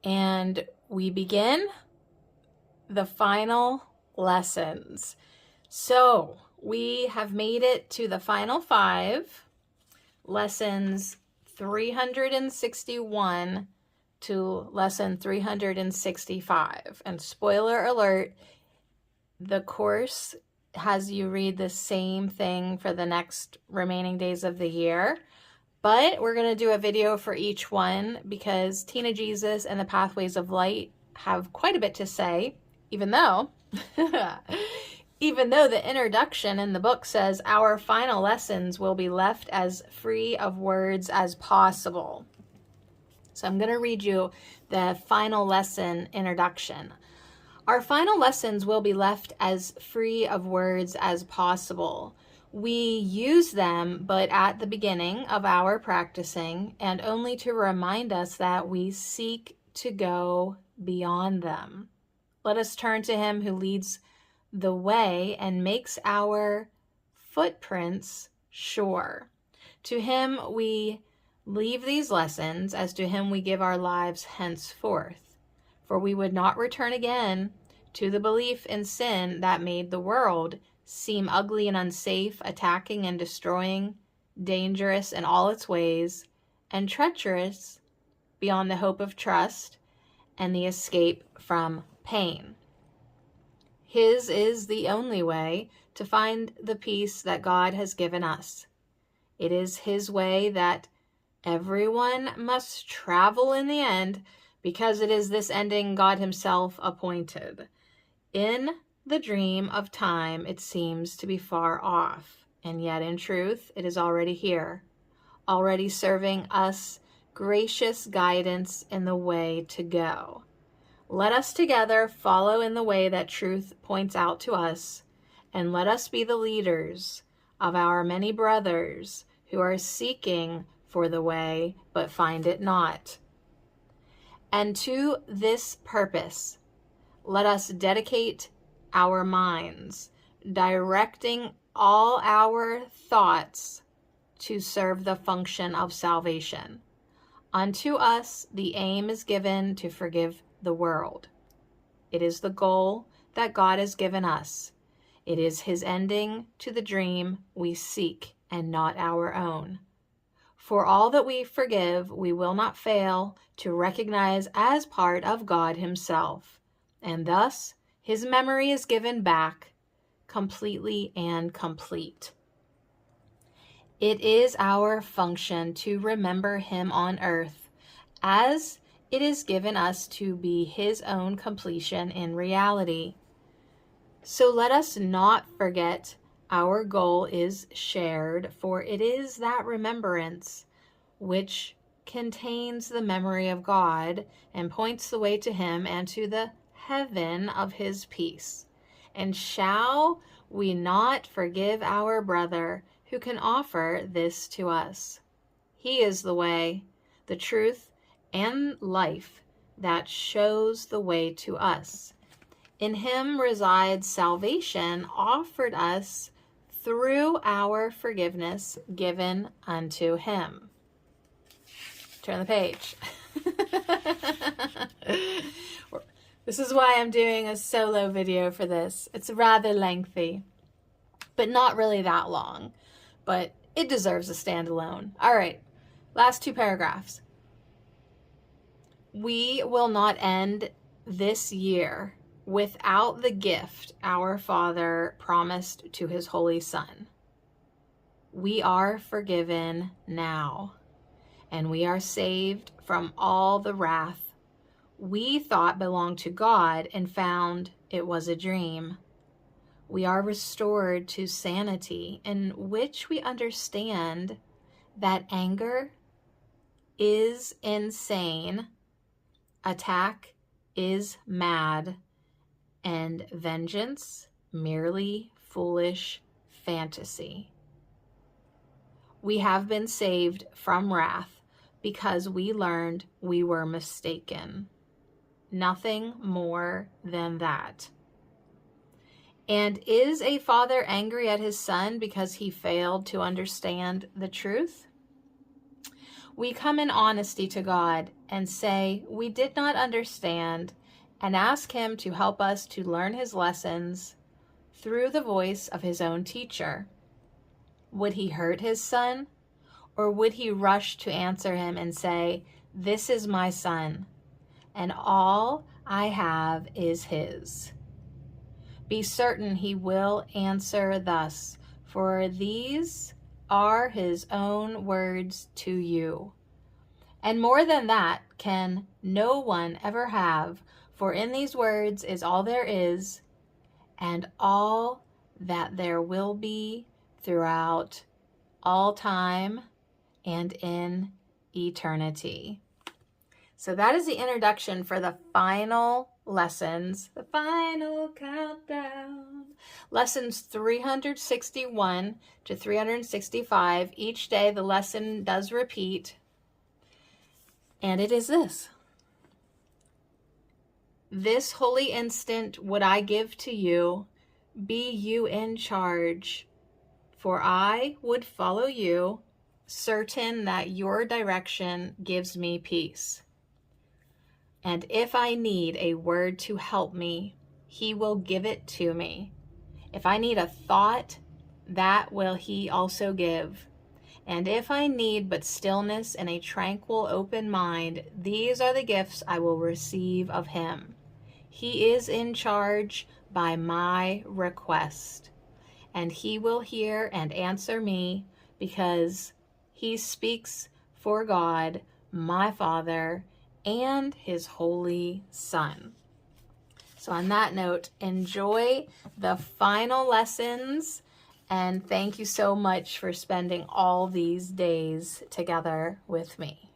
and we begin the final lessons. So we have made it to the final 5, lessons 361 to lesson 365. And spoiler alert, the course has you read the same thing for the next remaining days of the year. But we're going to do a video for each one because Tina Jesus and the Pathways of Light have quite a bit to say, even though the introduction in the book says our final lessons will be left as free of words as possible. So I'm going to read you the final lesson introduction. Our final lessons will be left as free of words as possible. We use them, but at the beginning of our practicing, and only to remind us that we seek to go beyond them. Let us turn to Him who leads the way and makes our footprints sure. To Him we leave these lessons, as to Him we give our lives henceforth. For we would not return again to the belief in sin that made the world seem ugly and unsafe, attacking and destroying, dangerous in all its ways, and treacherous beyond the hope of trust and the escape from pain. His is the only way to find the peace that God has given us. It is His way that everyone must travel in the end, because it is this ending God Himself appointed. In the dream of time, it seems to be far off, and yet in truth, it is already here, already serving us gracious guidance in the way to go. Let us together follow in the way that truth points out to us, and let us be the leaders of our many brothers who are seeking for the way but find it not. And to this purpose, let us dedicate our minds, directing all our thoughts to serve the function of salvation. Unto us the aim is given to forgive the world. It is the goal that God has given us. It is His ending to the dream we seek and not our own. For all that we forgive, we will not fail to recognize as part of God Himself, and thus His memory is given back completely and complete. It is our function to remember Him on earth, as it is given us to be His own completion in reality. So let us not forget our goal is shared, for it is that remembrance which contains the memory of God and points the way to Him and to the heaven of His peace. And shall we not forgive our brother who can offer this to us? He is the way, the truth, and life that shows the way to us. In Him resides salvation offered us through our forgiveness given unto Him. Turn the page. This is why I'm doing a solo video for this. It's rather lengthy, but not really that long, but it deserves a standalone. All right, last 2 paragraphs. We will not end this year without the gift our Father promised to His Holy Son. We are forgiven now, and we are saved from all the wrath we thought belonged to God and found it was a dream. We are restored to sanity, in which we understand that anger is insane, attack is mad, and vengeance merely foolish fantasy. We have been saved from wrath because we learned we were mistaken. Nothing more than that. And is a father angry at his son because he failed to understand the truth? We come in honesty to God and say we did not understand and ask Him to help us to learn His lessons through the voice of His own teacher. Would He hurt His Son? Or would He rush to answer him and say, "This is my Son, and all I have is His"? Be certain He will answer thus, for these are His own words to you. And more than that can no one ever have, for in these words is all there is, and all that there will be throughout all time and in eternity. So that is the introduction for the final lessons, the final countdown. Lessons 361 to 365. Each day the lesson does repeat. And it is this. This holy instant would I give to you, be you in charge, for I would follow you, certain that your direction gives me peace. And if I need a word to help me, He will give it to me. If I need a thought, that will He also give. And if I need but stillness and a tranquil open mind, these are the gifts I will receive of Him. He is in charge by my request, and He will hear and answer me, because He speaks for God, my Father, and His Holy Son. So on that note, enjoy the final lessons, and thank you so much for spending all these days together with me.